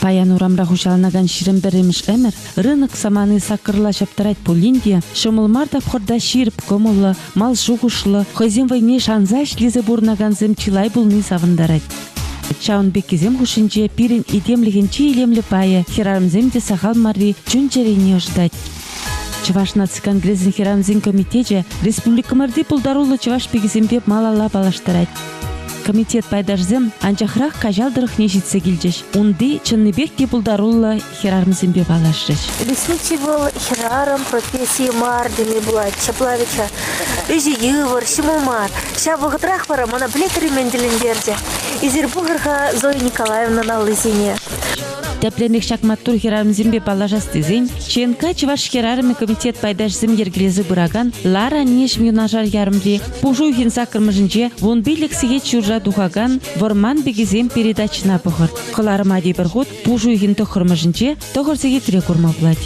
Паян урамра хушалнаган ширим беремеш эмер, рынок саманы сакырла шаптарать Полиндия, шомылмарда вхорда ширп комылы, мал жугушлы, хозин войне шанзаш лизе бурнаган зем чилай булны савындарать. Чаунбек кезем хушинче пирин идемлигенчи илемле пая, хирамземде сахал мари чунчерене ждать. Чуваш нацконгресsin хирамзин комитете республика марди пулдарулы чуваш пегизембе малала балаштарать. Комитет пайдашзем анчахрах кажалдырых нежитсе килчеш. Унды чынныбек те пулдарулы хирармзембе балашчеш. Лесничий был хираром профессии мардами была, Чаплавича. Үжі ювар, шимумар. Шабығытрах пара мана плетері менделендерде. Изербугырға Зоя Николаевна на лызине. Тепленик шакматтур хирамзембе балажастызен, ЧНК чуваш хирарами комитет пайдашзем ергілезі бұраган, лара нешм юнажар ярымде, пужу хинса кырмыжынче, вон билік сиге чуржа духаган, ворман бегізем передачына бұғыр. Қыларыма дейбір ғуд, пужу хинті кырмыжынче, тоғыр сиге тірек урма бұлад.